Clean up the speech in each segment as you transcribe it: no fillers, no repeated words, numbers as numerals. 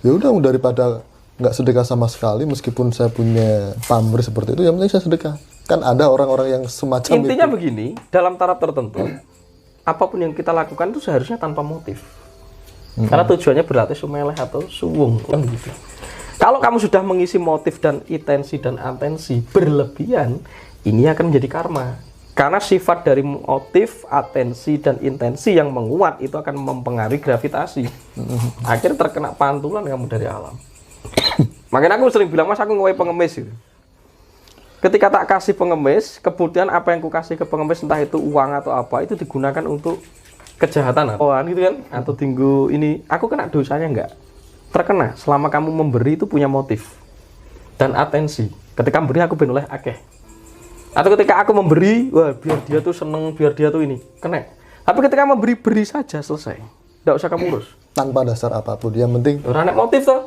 Ya udah, daripada nggak sedekah sama sekali, meskipun saya punya pamrih seperti itu, yang penting saya sedekah. Kan ada orang-orang yang semacam Intinya itu. begini, dalam taraf tertentu, apapun yang kita lakukan itu seharusnya tanpa motif. Karena tujuannya berlatih sumeleh atau suwung, kan begitu. Kalau kamu sudah mengisi motif dan intensi dan atensi berlebihan, ini akan menjadi karma. Karena sifat dari motif, atensi, dan intensi yang menguat itu akan mempengaruhi gravitasi. Akhirnya terkena pantulan kamu dari alam. Makanya aku sering bilang, Mas, aku ngewe pengemis gitu. Ketika tak kasih pengemis, kemudian apa yang ku kasih ke pengemis, entah itu uang atau apa, itu digunakan untuk kejahatan atau gitu kan, atau tinggu ini, aku kena dosanya enggak? Terkena, selama kamu memberi itu punya motif dan atensi. Ketika memberi aku ben oleh akeh. Atau ketika aku memberi, wah biar dia tuh seneng, biar dia tuh ini, kena. Tapi ketika memberi, beri saja, selesai. Enggak usah kamu urus. Tanpa dasar apapun, yang penting Ora nek motif toh.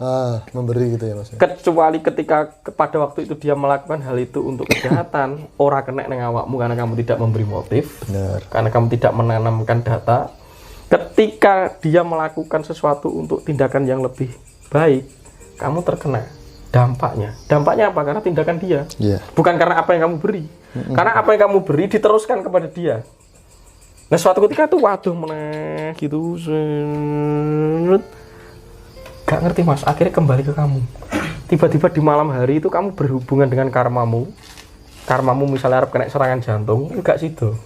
memberi gitu ya Mas. Kecuali ketika pada waktu itu dia melakukan hal itu untuk kejahatan, ora kena neng awakmu karena kamu tidak memberi motif. Benar. Karena kamu tidak menanamkan data. Ketika dia melakukan sesuatu untuk tindakan yang lebih baik, kamu terkena dampaknya. Dampaknya apa? Karena tindakan dia. Iya. Bukan karena apa yang kamu beri. Karena apa yang kamu beri diteruskan kepada dia. Nah, suatu ketika tuh waduh meneh gitu. Gak ngerti Mas, akhirnya kembali ke kamu. Tiba-tiba di malam hari itu kamu berhubungan dengan karmamu. Karmamu misalnya harap kena serangan jantung, enggak situ.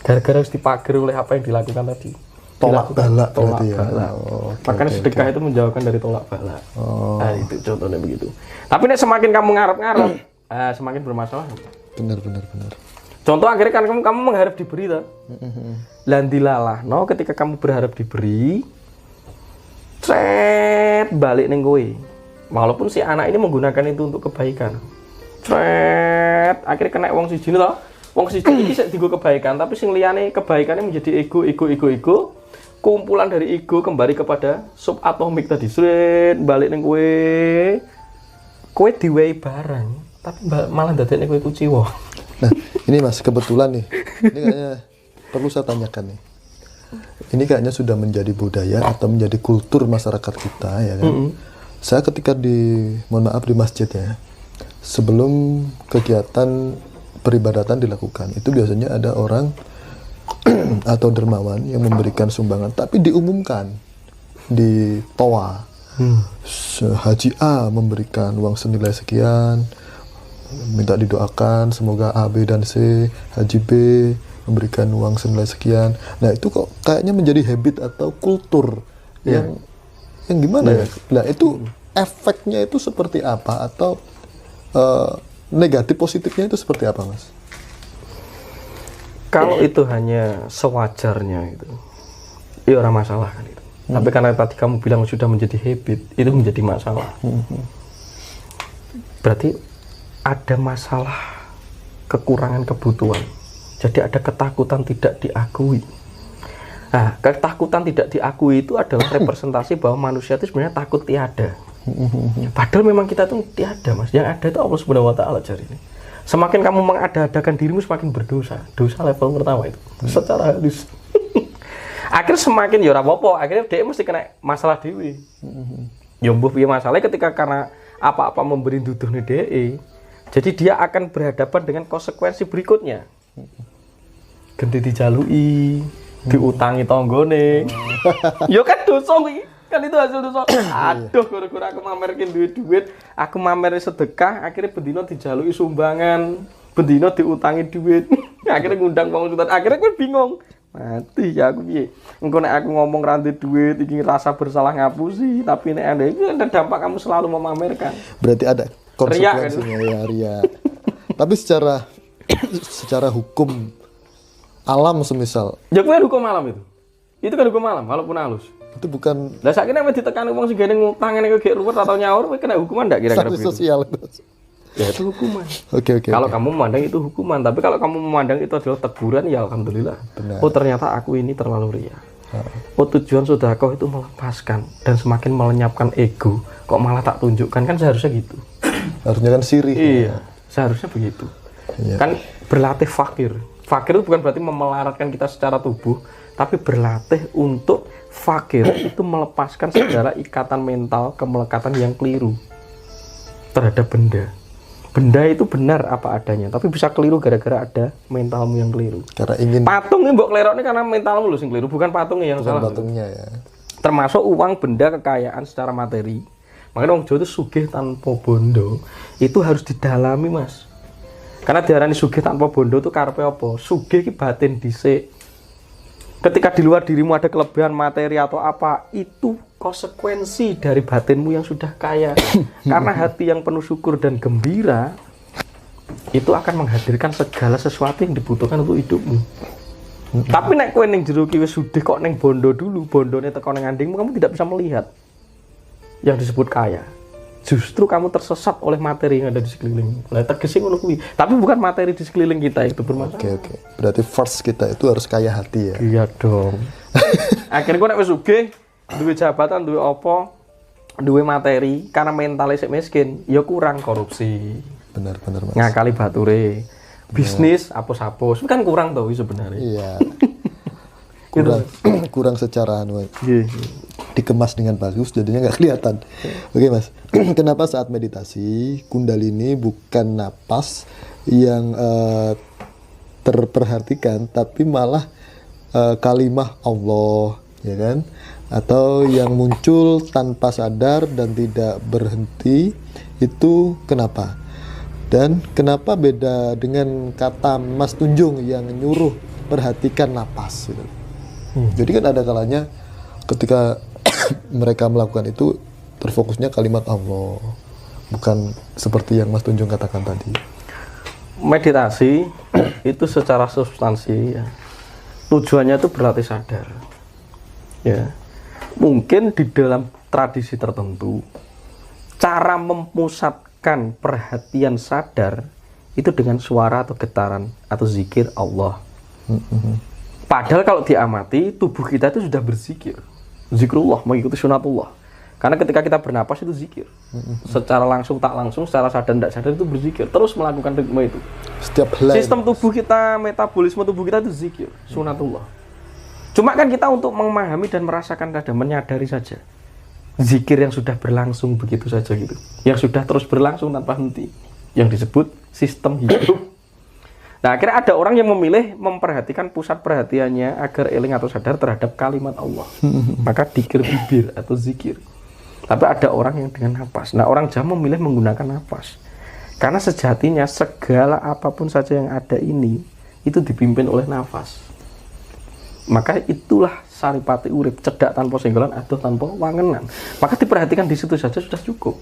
Gara-gara harus dipager oleh apa yang dilakukan tadi. Tolak bala Tolak berarti ya. bala. Oke, Makanya oke, sedekah itu menjauhkan dari tolak bala. Oh. Nah, itu contohnya begitu. Tapi nek semakin kamu ngarep-ngarep, semakin bermasalah. Benar. Contoh akhirnya kan kamu mengharap diberi toh. Landilalah, no ketika kamu berharap diberi, cet balik neng kowe. Walaupun si anak ini menggunakan itu untuk kebaikan. Cet akhirnya kena wong siji toh. Wong siji iki sik dienggo kebaikan, tapi sing liyane kebaikannya menjadi ego. Kumpulan dari ego kembali kepada subatomik tadi. Cet balik neng kowe. Kowe diwehi barang, tapi malah dadekne kowe kuciwa. Nah, ini Mas, kebetulan nih. Ini kayaknya perlu saya tanyakan nih. Ini kayaknya sudah menjadi budaya atau menjadi kultur masyarakat kita ya kan. Saya ketika mohon maaf di masjid ya, sebelum kegiatan peribadatan dilakukan, itu biasanya ada orang atau dermawan yang memberikan sumbangan, tapi diumumkan di toa. Haji A memberikan uang senilai sekian, minta didoakan semoga A, B, dan C. Haji B memberikan uang senilai sekian. Nah itu kok kayaknya menjadi habit atau kultur yang gimana ya? Nah itu efeknya itu seperti apa, atau negatif positifnya itu seperti apa Mas? Kalau itu hanya sewajarnya itu, ya orang masalah kan itu. Tapi karena tadi kamu bilang sudah menjadi habit, itu menjadi masalah. Berarti ada masalah kekurangan kebutuhan. Jadi ada ketakutan tidak diakui. Nah, ketakutan tidak diakui itu adalah representasi bahwa manusia itu sebenarnya takut tiada. Padahal memang kita tuh tiada Mas. Yang ada itu Allah Subhanahu wa taala jari ini. Semakin kamu mengada-adakan dirimu semakin berdosa. Dosa level pertama itu. Secara halus. Akhirnya semakin ya ora apa-apa, akhirnya dia mesti kena masalah dewe. Ya mbuh piye masalahnya ketika karena apa-apa memberi duduhne DE. Jadi dia akan berhadapan dengan konsekuensi berikutnya. Ganti dijalui, diutangi tanggane. Ya kan dosa kuwi. Kan itu hasil dosa. Aduh, gara-gara aku mamerkin duit-duit, aku mamerin sedekah, akhirnya bendino dijalui sumbangan, bendino diutangi duit. Akhirnya ngundang pengusutan. Akhirnya gue bingung. Mati ya aku piye. Engko nek aku ngomong ranti duit iki rasa bersalah ngapusi, tapi nek ada dampak kamu selalu memamerkan. Berarti ada konsekuensinya ya, ria. Tapi secara hukum alam semisal. Ya kuwi hukum alam itu. Itu kan hukum alam walaupun halus. Itu bukan Lah saiki nek ditekan wong sing gene ngutang ngene gek ruwet atau nyaur kowe kena hukuman ndak kira-kira sanksi begitu? sosial. Ya itu hukuman. Oke. Kalau kamu memandang itu hukuman, tapi kalau kamu memandang itu adalah teguran, ya alhamdulillah. Benar. Oh ternyata aku ini terlalu ria. Oh tujuan sedekah itu melepaskan dan semakin melenyapkan ego. Kok malah tak tunjukkan, kan seharusnya gitu. Harusnya kan sirih. Iya, seharusnya begitu. Iya. Kan berlatih fakir. Fakir itu bukan berarti memelaratkan kita secara tubuh, tapi berlatih untuk fakir itu melepaskan segala ikatan mental, kemelekatan yang keliru terhadap benda. Benda itu benar apa adanya, tapi bisa keliru gara-gara ada mentalmu yang keliru. Karena ingin Patung ini mbok klerokne karena mentalmu lho sing keliru, bukan patungnya yang bukan salah. patungnya ya. Termasuk uang, benda, kekayaan secara materi. Makanya orang Jawa itu sugih tanpa bondo itu harus didalami, Mas. Karena diarani sugih tanpa bondo itu karepe apa? Sugih ki batin dhisik. Ketika di luar dirimu ada kelebihan materi atau apa, itu konsekuensi dari batinmu yang sudah kaya. Karena hati yang penuh syukur dan gembira itu akan menghadirkan segala sesuatu yang dibutuhkan untuk hidupmu. Tapi nek kowe ning jero ki wis sugih kok ning bondo dulu, bondone teko ning andingmu, kamu tidak bisa melihat yang disebut kaya. Justru kamu tersesat oleh materi yang ada di sekeliling. Nah, tegese ngono kuwi. Tapi bukan materi di sekeliling kita itu bermasalah. Oke. Berarti first kita itu harus kaya hati ya. Iya dong. Akhirnya kok nek wis sugih, duwe jabatan, duwe apa, duwe materi, karena mentalnya sik miskin, ya kurang korupsi. Benar Mas. Ngakali bature. Bisnis apus-apus. Kan kurang tau sebenarnya. Iya. kurang secara dikemas dengan bagus, jadinya nggak kelihatan. Oke Mas, kenapa saat meditasi Kundalini bukan napas yang terperhatikan, tapi malah kalimah Allah, ya kan? Atau yang muncul tanpa sadar dan tidak berhenti, itu kenapa? Dan kenapa beda dengan kata Mas Tunjung yang nyuruh perhatikan napas gitu. Jadi kan ada kalanya ketika mereka melakukan itu terfokusnya kalimat Allah, bukan seperti yang Mas Tunjung katakan tadi. Meditasi itu secara substansi ya, tujuannya itu berlatih sadar. Ya, mungkin di dalam tradisi tertentu cara memusatkan perhatian sadar itu dengan suara atau getaran atau zikir Allah. Padahal kalau diamati, tubuh kita itu sudah berzikir. Zikrullah, mengikuti sunatullah. Karena ketika kita bernapas itu zikir. Secara langsung, tak langsung, secara sadar, tidak sadar itu berzikir. Terus melakukan ritme itu. Setiap helai. Sistem tubuh kita, metabolisme tubuh kita itu zikir, sunatullah. Cuma kan kita untuk memahami dan merasakan kadang menyadari saja. Zikir yang sudah berlangsung begitu saja gitu. Yang sudah terus berlangsung tanpa henti. Yang disebut sistem hidup. Nah, akhirnya ada orang yang memilih memperhatikan pusat perhatiannya agar eling atau sadar terhadap kalimat Allah. Maka dikir bibir atau zikir. Tapi ada orang yang dengan nafas. Nah, orang Jawa memilih menggunakan nafas. Karena sejatinya segala apapun saja yang ada ini, itu dipimpin oleh nafas. Maka itulah saripati urip, cedak tanpa senggolan, adoh tanpa wangenan. Maka diperhatikan di situ saja sudah cukup.